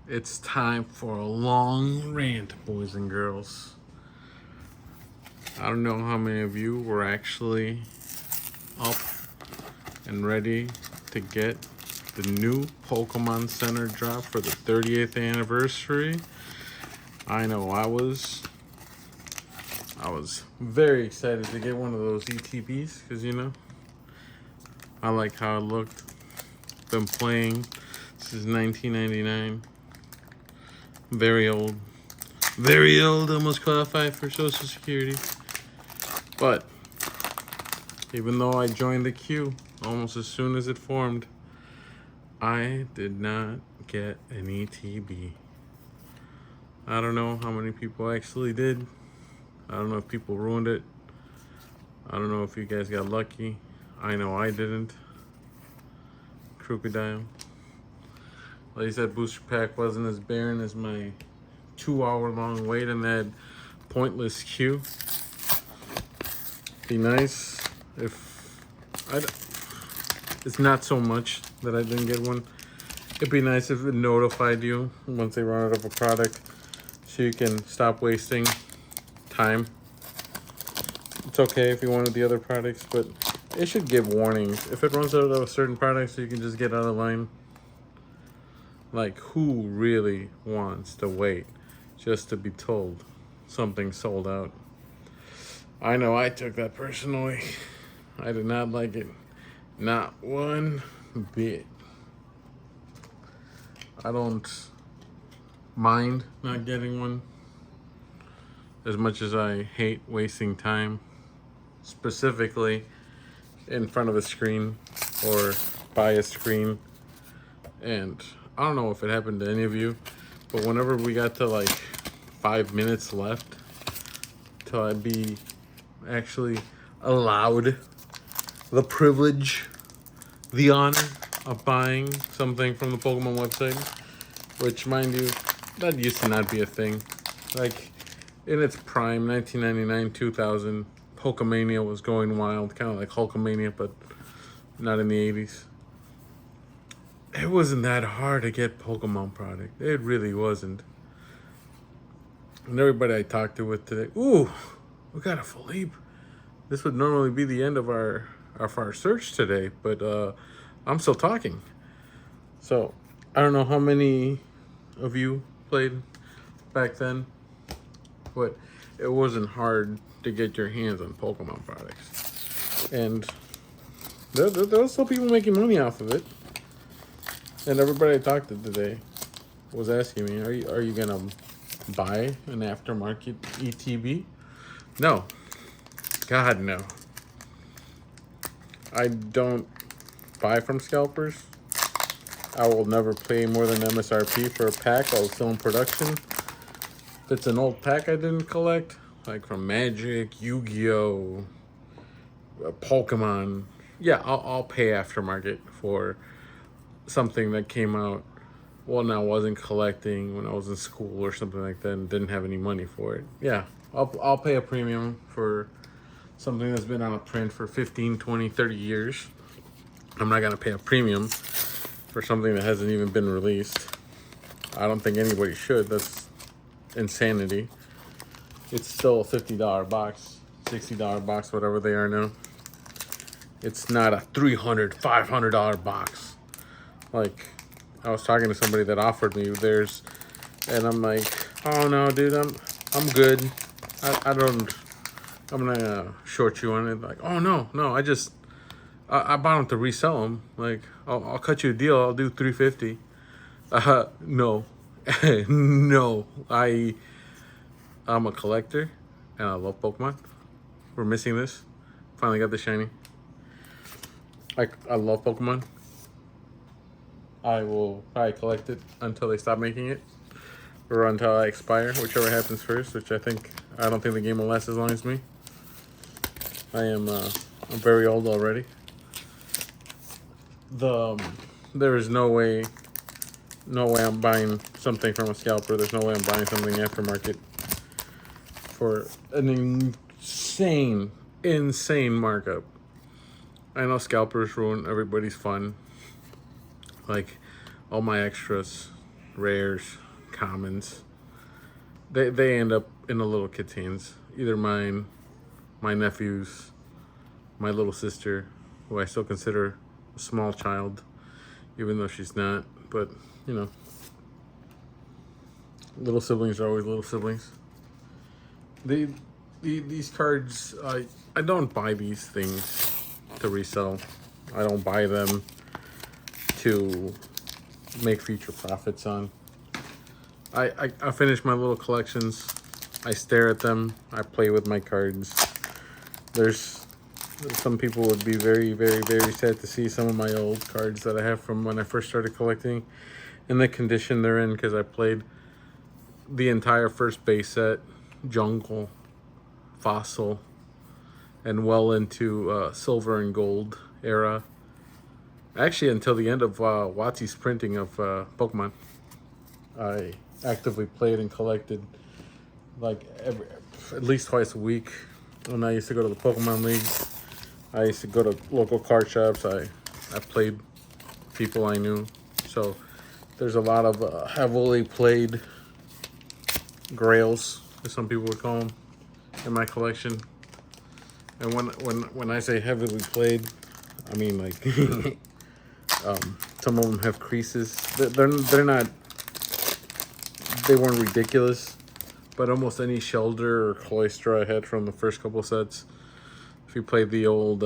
It's time for a long rant, boys and girls. I don't know how many of you were actually up and ready to get the new Pokemon Center drop for the 30th anniversary. I know I was. I was very excited to get one of those ETBs because, I like how it looked. Been playing since 1999. Very old. Very old, almost qualified for Social Security. But even though I joined the queue almost as soon as it formed, I did not get an ETB. I don't know how many people actually did. I don't know if people ruined it. I don't know if you guys got lucky. I know I didn't. Crocodile. At least that booster pack wasn't as barren as my 2-hour long wait in that pointless queue. Be nice if it's not so much that I didn't get one. It'd be nice if it notified you once they run out of a product so you can stop wasting time. It's okay if you wanted the other products, but it should give warnings. If it runs out of a certain product so you can just get out of line. Like, who really wants to wait just to be told something sold out? I know I took that personally. I did not like it. Not one bit. I don't mind not getting one as much as I hate wasting time, specifically in front of a screen or by a screen. And I don't know if it happened to any of you, but whenever we got to like 5 minutes left till I'd be actually allowed the privilege, the honor of buying something from the Pokemon website, which, mind you, that used to not be a thing. Like, in its prime, 1999, 2000, Pokemania was going wild, kind of like Hulkamania, but not in the 80s. It wasn't that hard to get Pokemon product. It really wasn't. And everybody I talked to with today, ooh, we got a Philippe. This would normally be the end of our search today, but I'm still talking. So I don't know how many of you played back then, but it wasn't hard to get your hands on Pokemon products. And there was still people making money off of it. And everybody I talked to today was asking me, are you gonna buy an aftermarket ETB? No. God, no. I don't buy from scalpers. I will never pay more than MSRP for a pack while it's still in production. If it's an old pack I didn't collect, like from Magic, Yu-Gi-Oh, Pokemon, yeah, I'll pay aftermarket for something that came out when I wasn't collecting, when I was in school or something like that, and didn't have any money for it. Yeah, I'll pay a premium for something that's been on a print for 15, 20, 30 years. I'm not gonna pay a premium for something that hasn't even been released. I don't think anybody should. That's insanity. It's still a $50 box, $60 box, whatever they are now. It's not a $300, $500 box. Like, I was talking to somebody that offered me theirs, and I'm like, oh no, dude, I'm good. I'm not gonna short you on it. Like, oh no, I bought them to resell them. Like, I'll cut you a deal. I'll do $350. No, no. I'm a collector, and I love Pokemon. We're missing this. Finally got the shiny. I love Pokemon. I will probably collect it until they stop making it, or until I expire, whichever happens first. Which I don't think the game will last as long as me. I'm very old already. There is no way I'm buying something from a scalper. There's no way I'm buying something aftermarket for an insane markup. I know scalpers ruin everybody's fun. Like, all my extras, rares, commons. They end up in the little kid's hands. Either mine, my nephews, my little sister, who I still consider a small child, even though she's not. But, you know, little siblings are always little siblings. These cards, I don't buy these things to resell. I don't buy them to make future profits on. I finish my little collections. I stare at them. I play with my cards. There's some people would be very, very, very sad to see some of my old cards that I have from when I first started collecting in the condition they're in, because I played the entire first base set, Jungle, Fossil, and well into Silver and Gold era. Actually, until the end of Watsy's printing of Pokemon. I actively played and collected like at least twice a week. When I used to go to the Pokemon leagues, I used to go to local card shops. I played people I knew. So there's a lot of heavily played grails, as some people would call them, in my collection. And when I say heavily played, I mean like some of them have creases. They're not. They weren't ridiculous, but almost any Shelder or Cloyster I had from the first couple sets. If you played the old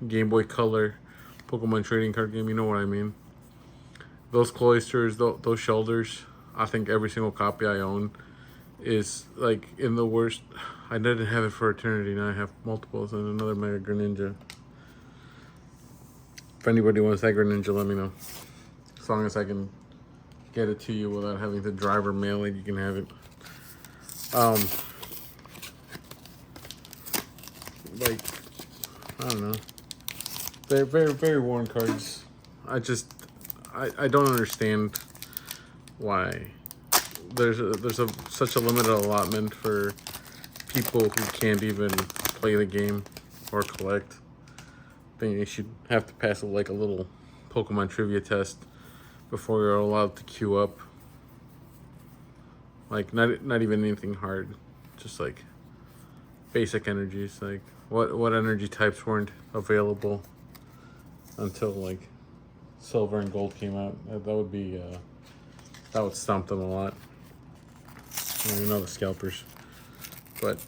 Game Boy Color Pokemon trading card game, you know what I mean. Those Cloysters, those Shelders, I think every single copy I own is like in the worst. I didn't have it for Eternity, now I have multiples and another Mega Greninja. If anybody wants that Greninja, let me know. As long as I can get it to you without having to drive or mail it, you can have it. Like, I don't know. They're very, very worn cards. I don't understand why there's such a limited allotment for people who can't even play the game or collect. I think you should have to pass like a little Pokemon trivia test before you're allowed to queue up. Like not even anything hard, just like basic energies. Like what energy types weren't available until like Silver and Gold came out. That would be that would stump them a lot. You know, the scalpers. But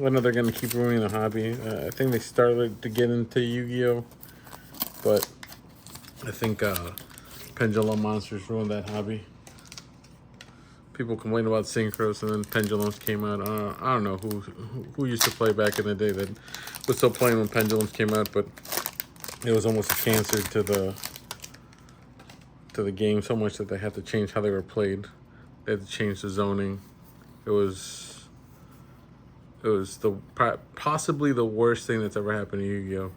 I know they're gonna keep ruining the hobby. I think they started to get into Yu-Gi-Oh, but I think Pendulum Monsters ruined that hobby. People complain about synchros, and then pendulums came out. I don't know who used to play back in the day that was still playing when pendulums came out, but it was almost a cancer to the game, so much that they had to change how they were played. They had to change the zoning. It was possibly the worst thing that's ever happened to Yu-Gi-Oh!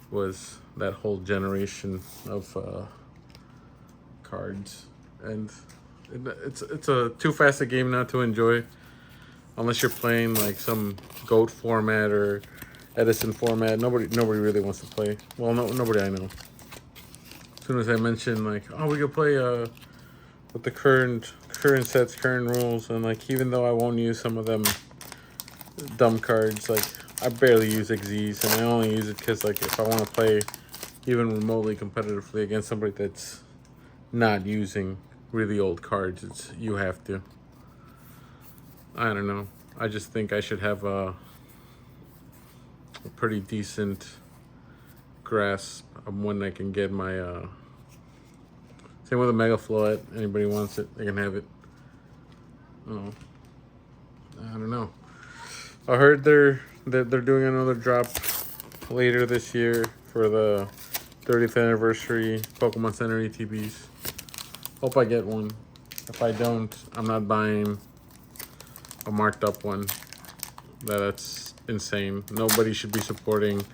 Was that whole generation of cards, and it's a too fast a game not to enjoy, unless you're playing like some GOAT format or Edison format. Nobody really wants to play. Well, nobody I know. As soon as I mention like, oh, we could play with the current sets, current rules, and like even though I won't use some of them dumb cards, like I barely use XYZ, and I only use it because like if I want to play even remotely competitively against somebody that's not using really old cards, you have to. I don't know. I just think I should have a pretty decent grasp of when I can get my same with a Mega Floet. Anybody wants it, they can have it. Oh, I don't know. I heard they're doing another drop later this year for the 30th anniversary Pokemon Center ETBs. Hope I get one. If I don't, I'm not buying a marked up one. That's insane. Nobody should be supporting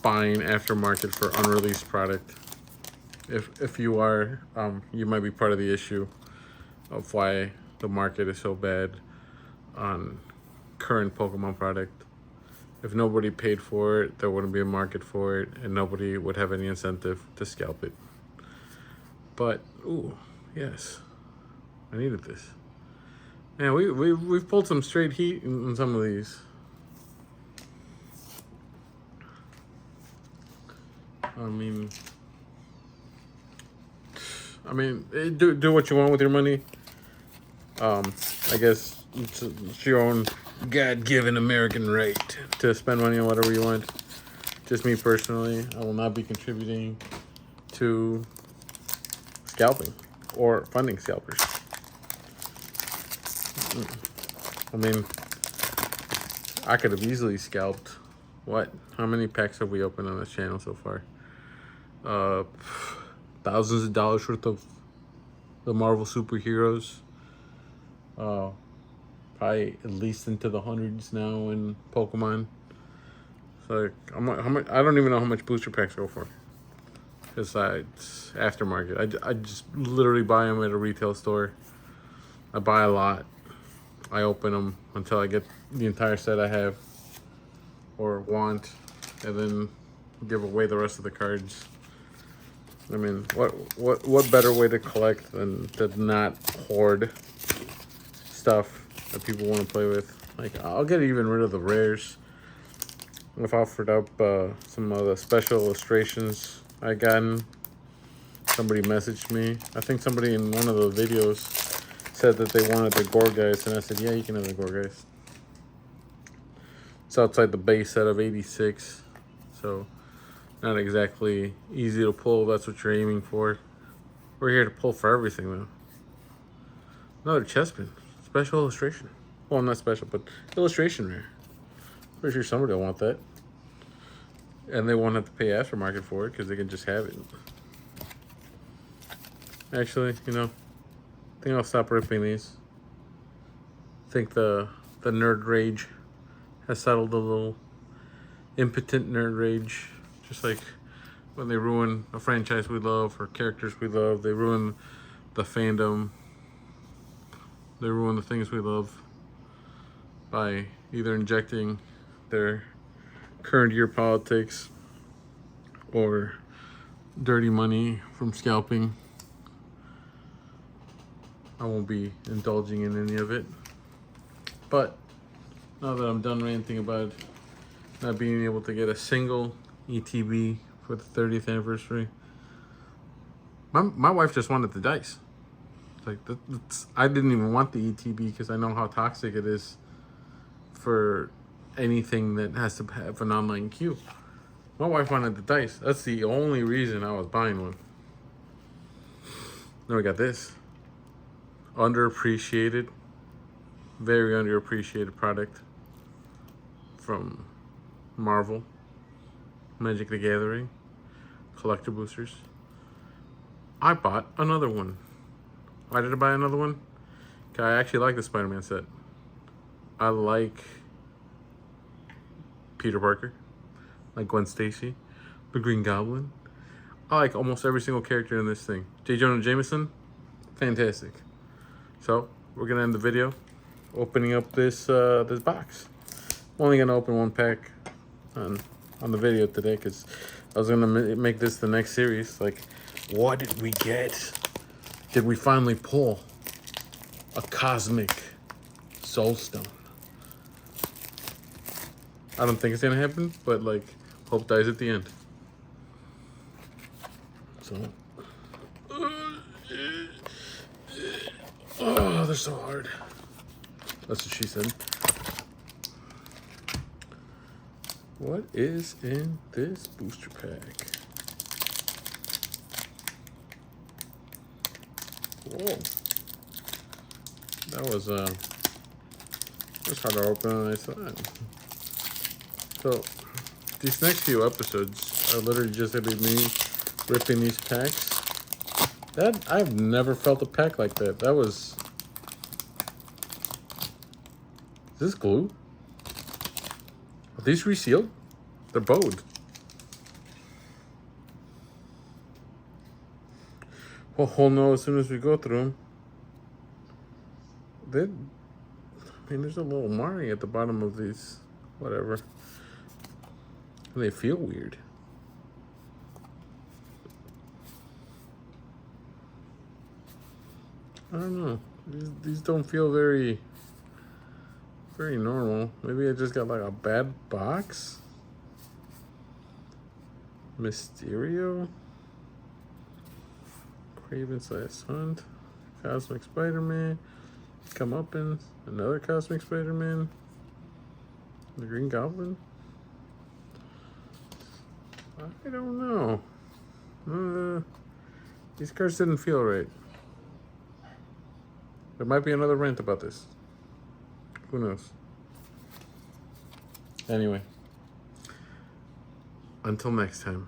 buying aftermarket for unreleased product. If you are, you might be part of the issue of why the market is so bad on current Pokemon product. If nobody paid for it, there wouldn't be a market for it, and nobody would have any incentive to scalp it. But ooh, yes, I needed this. Man, we've pulled some straight heat in some of these. I mean, do what you want with your money. I guess it's your own God-given American right to spend money on whatever you want. Just me personally, I will not be contributing to scalping or funding scalpers. I mean, I could have easily scalped. What? How many packs have we opened on this channel so far? Thousands of dollars worth of the Marvel superheroes. Probably at least into the hundreds now in Pokemon. So like, how much? I don't even know how much booster packs go for. Besides aftermarket, I just literally buy them at a retail store. I buy a lot. I open them until I get the entire set I have or want, and then give away the rest of the cards. I mean, what better way to collect than to not hoard stuff that people want to play with? Like, I'll get even rid of the rares. I've offered up some of the special illustrations I gotten. Somebody messaged me. I think somebody in one of the videos said that they wanted the Gorgeist, and I said, yeah, you can have the Gorgeist. It's outside the base set of 86, so not exactly easy to pull. That's what you're aiming for. We're here to pull for everything, though. Another chestpin. Special illustration. Well, not special, but illustration rare. Pretty sure somebody will want that. And they won't have to pay aftermarket for it because they can just have it. Actually, you know, I think I'll stop ripping these. I think the nerd rage has settled a little. Impotent nerd rage. Just like when they ruin a franchise we love or characters we love, they ruin the fandom. They ruin the things we love by either injecting their current year politics or dirty money from scalping. I won't be indulging in any of it. But now that I'm done ranting about not being able to get a single ETB for the 30th anniversary, my wife just wanted the dice. Like, I didn't even want the ETB because I know how toxic it is for anything that has to have an online queue. My wife wanted the dice. That's the only reason I was buying one. Then we got this. Underappreciated. Very underappreciated product from Marvel. Magic the Gathering. Collector boosters. I bought another one. Why did I buy another one? I actually like the Spider-Man set. I like Peter Parker. I like Gwen Stacy. The Green Goblin. I like almost every single character in this thing. J. Jonah Jameson. Fantastic. So, we're going to end the video opening up this this box. I'm only going to open one pack on the video today because I was going to make this the next series. Like, what did we get? Did we finally pull a cosmic soul stone? I don't think it's gonna happen, but like, hope dies at the end. So, oh, they're so hard. That's what she said. What is in this booster pack? Whoa. That was hard to open than I thought. So, these next few episodes are literally just gonna be me ripping these packs. I've never felt a pack like that. That was... Is this glue? Are these resealed? They're bowed. We'll know as soon as we go through them. There's a little marking at the bottom of these. Whatever. They feel weird. I don't know. These don't feel very normal. Maybe I just got like a bad box. Mysterio, Craven's Last Hunt, Cosmic Spider-Man, Comeuppance, another Cosmic Spider-Man, the Green Goblin. I don't know. These cards didn't feel right. There might be another rant about this. Who knows? Anyway, until next time.